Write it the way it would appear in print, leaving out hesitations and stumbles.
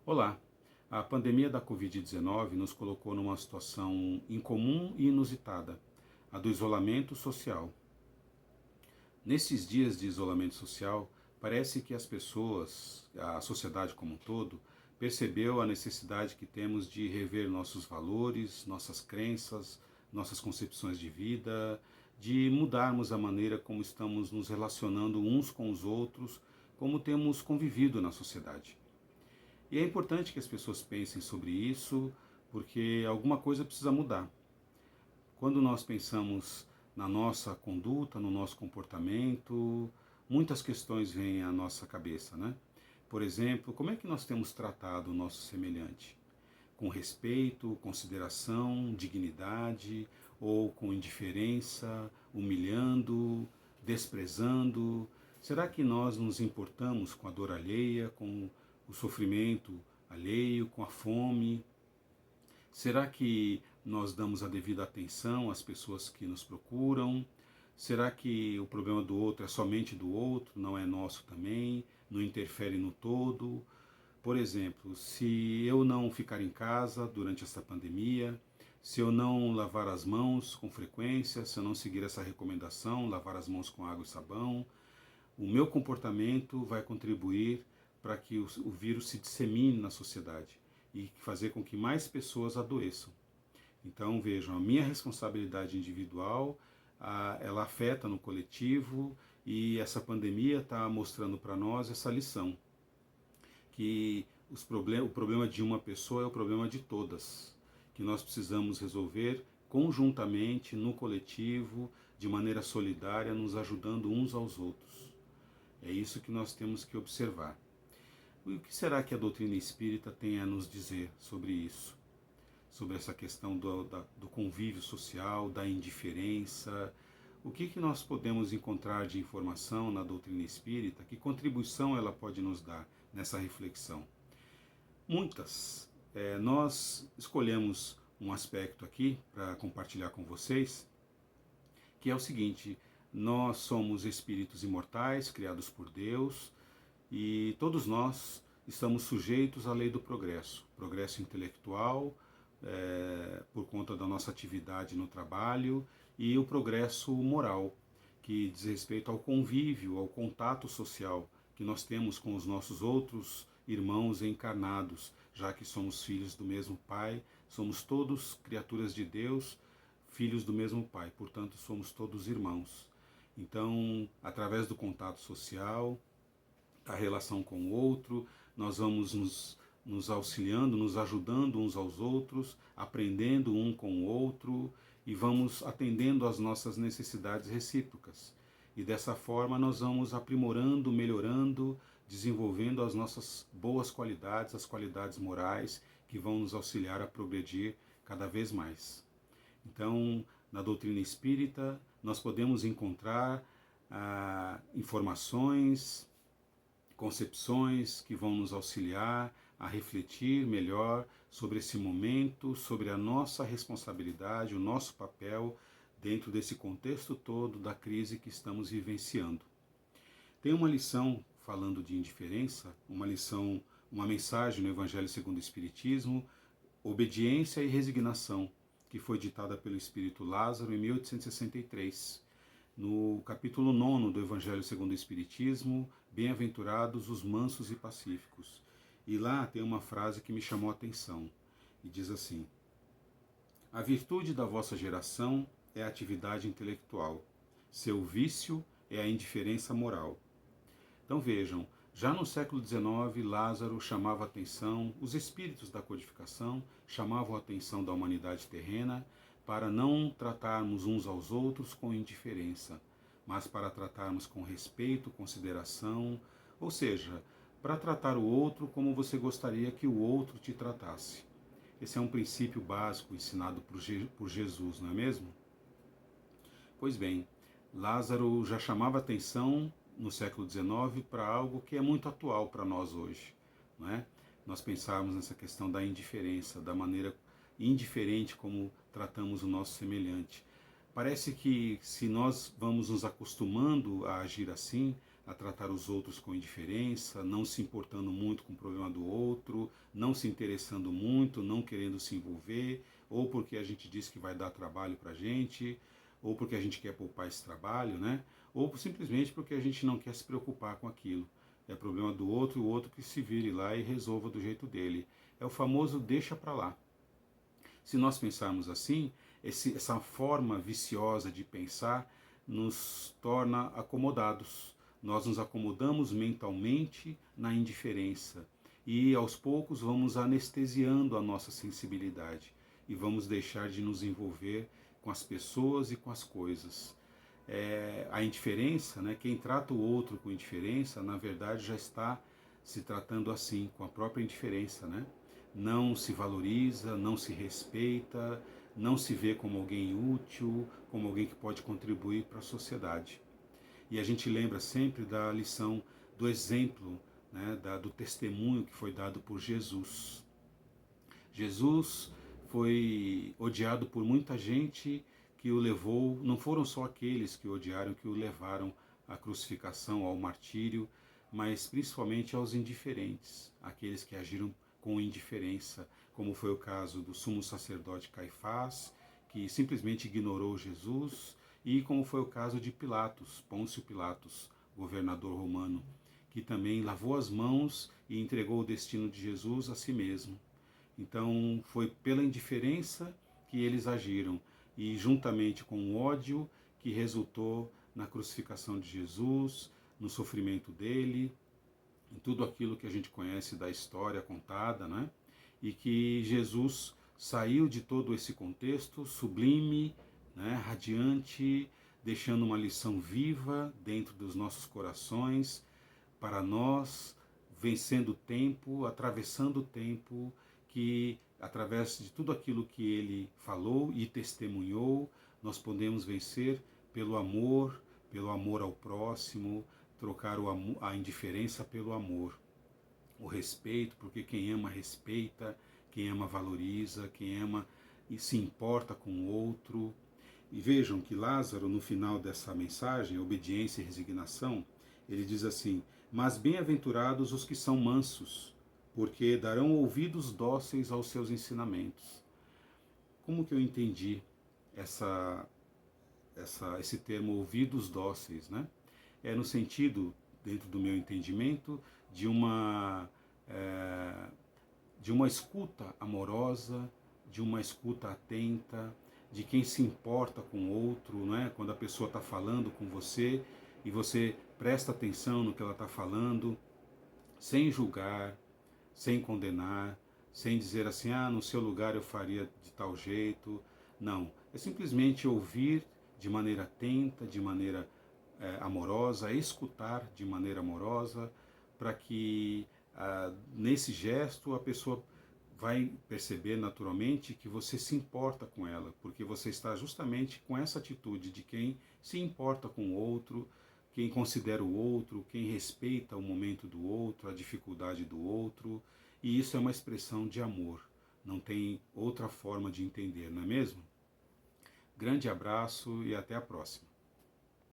Olá! A pandemia da Covid-19 nos colocou numa situação incomum e inusitada, a do isolamento social. Nesses dias de isolamento social, parece que as pessoas, a sociedade como um todo, percebeu a necessidade que temos de rever nossos valores, nossas crenças, nossas concepções de vida, de mudarmos a maneira como estamos nos relacionando uns com os outros, como temos convivido na sociedade. E é importante que as pessoas pensem sobre isso, porque alguma coisa precisa mudar. Quando nós pensamos na nossa conduta, no nosso comportamento, muitas questões vêm à nossa cabeça, né? Por exemplo, como é que nós temos tratado o nosso semelhante? Com respeito, consideração, dignidade, ou com indiferença, humilhando, desprezando? Será que nós nos importamos com a dor alheia, com o sofrimento alheio, com a fome? Será que nós damos a devida atenção às pessoas que nos procuram? Será que o problema do outro é somente do outro, não é nosso também? Não interfere no todo? Por exemplo, se eu não ficar em casa durante essa pandemia, se eu não lavar as mãos com frequência, se eu não seguir essa recomendação, lavar as mãos com água e sabão, o meu comportamento vai contribuir para que o vírus se dissemine na sociedade e fazer com que mais pessoas adoeçam. Então, vejam, a minha responsabilidade individual, ela afeta no coletivo, e essa pandemia está mostrando para nós essa lição, que o problema de uma pessoa é o problema de todas, que nós precisamos resolver conjuntamente, no coletivo, de maneira solidária, nos ajudando uns aos outros. É isso que nós temos que observar. E o que será que a doutrina espírita tem a nos dizer sobre isso? Sobre essa questão do convívio social, da indiferença? O que nós podemos encontrar de informação na doutrina espírita? Que contribuição ela pode nos dar nessa reflexão? Muitas. Nós escolhemos um aspecto aqui para compartilhar com vocês, que é o seguinte: nós somos espíritos imortais, criados por Deus, e todos nós estamos sujeitos à lei do progresso, progresso intelectual, por conta da nossa atividade no trabalho, e o progresso moral, que diz respeito ao convívio, ao contato social que nós temos com os nossos outros irmãos encarnados, já que somos filhos do mesmo Pai, somos todos criaturas de Deus, filhos do mesmo Pai, portanto somos todos irmãos. Então, através do contato social, a relação com o outro, nós vamos nos auxiliando, nos ajudando uns aos outros, aprendendo um com o outro, e vamos atendendo às nossas necessidades recíprocas. E dessa forma nós vamos aprimorando, melhorando, desenvolvendo as nossas boas qualidades, as qualidades morais que vão nos auxiliar a progredir cada vez mais. Então, na doutrina espírita, nós podemos encontrar informações, concepções que vão nos auxiliar a refletir melhor sobre esse momento, sobre a nossa responsabilidade, o nosso papel dentro desse contexto todo da crise que estamos vivenciando. Tem uma lição falando de indiferença, uma mensagem no Evangelho segundo o Espiritismo, Obediência e Resignação, que foi ditada pelo Espírito Lázaro em 1863. No capítulo 9 do Evangelho segundo o Espiritismo, Bem-aventurados os mansos e pacíficos. E lá tem uma frase que me chamou a atenção, e diz assim: a virtude da vossa geração é a atividade intelectual, seu vício é a indiferença moral. Então vejam, já no século XIX, Lázaro chamava a atenção, os espíritos da codificação chamavam a atenção da humanidade terrena para não tratarmos uns aos outros com indiferença, mas para tratarmos com respeito, consideração, ou seja, para tratar o outro como você gostaria que o outro te tratasse. Esse é um princípio básico ensinado por Jesus, não é mesmo? Pois bem, Lázaro já chamava atenção no século XIX para algo que é muito atual para nós hoje, não é? Nós pensarmos nessa questão da indiferença, da maneira indiferente como tratamos o nosso semelhante. Parece que se nós vamos nos acostumando a agir assim, a tratar os outros com indiferença, não se importando muito com o problema do outro, não se interessando muito, não querendo se envolver, ou porque a gente diz que vai dar trabalho para a gente, ou porque a gente quer poupar esse trabalho, né? Ou simplesmente porque a gente não quer se preocupar com aquilo. É problema do outro, o outro que se vire lá e resolva do jeito dele. É o famoso deixa para lá. Se nós pensarmos assim, essa forma viciosa de pensar nos torna acomodados. Nós nos acomodamos mentalmente na indiferença e aos poucos vamos anestesiando a nossa sensibilidade e vamos deixar de nos envolver com as pessoas e com as coisas. A indiferença, né, quem trata o outro com indiferença, na verdade já está se tratando assim, com a própria indiferença, né? Não se valoriza, não se respeita, não se vê como alguém útil, como alguém que pode contribuir para a sociedade. E a gente lembra sempre da lição, do exemplo, né, do testemunho que foi dado por Jesus. Jesus foi odiado por muita gente que o levou, não foram só aqueles que o odiaram, que o levaram à crucificação, ao martírio, mas principalmente aos indiferentes, aqueles que agiram com indiferença, como foi o caso do sumo sacerdote Caifás, que simplesmente ignorou Jesus, e como foi o caso de Pilatos, Pôncio Pilatos, governador romano, que também lavou as mãos e entregou o destino de Jesus a si mesmo. Então foi pela indiferença que eles agiram e juntamente com o ódio que resultou na crucificação de Jesus, no sofrimento dele, em tudo aquilo que a gente conhece da história contada, né? E que Jesus saiu de todo esse contexto sublime, né, radiante, deixando uma lição viva dentro dos nossos corações, para nós, vencendo o tempo, atravessando o tempo, que através de tudo aquilo que ele falou e testemunhou, nós podemos vencer pelo amor ao próximo, trocar a indiferença pelo amor, o respeito, porque quem ama respeita, quem ama valoriza, quem ama e se importa com o outro. E vejam que Lázaro, no final dessa mensagem, obediência e resignação, ele diz assim: mas bem-aventurados os que são mansos, porque darão ouvidos dóceis aos seus ensinamentos. Como que eu entendi esse termo ouvidos dóceis, né? É no sentido, dentro do meu entendimento, de uma escuta amorosa, de uma escuta atenta, de quem se importa com o outro, né? Quando a pessoa está falando com você e você presta atenção no que ela está falando, sem julgar, sem condenar, sem dizer assim, no seu lugar eu faria de tal jeito. Não, é simplesmente ouvir de maneira atenta, de maneira amorosa, escutar de maneira amorosa, para que nesse gesto a pessoa vai perceber naturalmente que você se importa com ela, porque você está justamente com essa atitude de quem se importa com o outro, quem considera o outro, quem respeita o momento do outro, a dificuldade do outro, e isso é uma expressão de amor. Não tem outra forma de entender, não é mesmo? Grande abraço e até a próxima.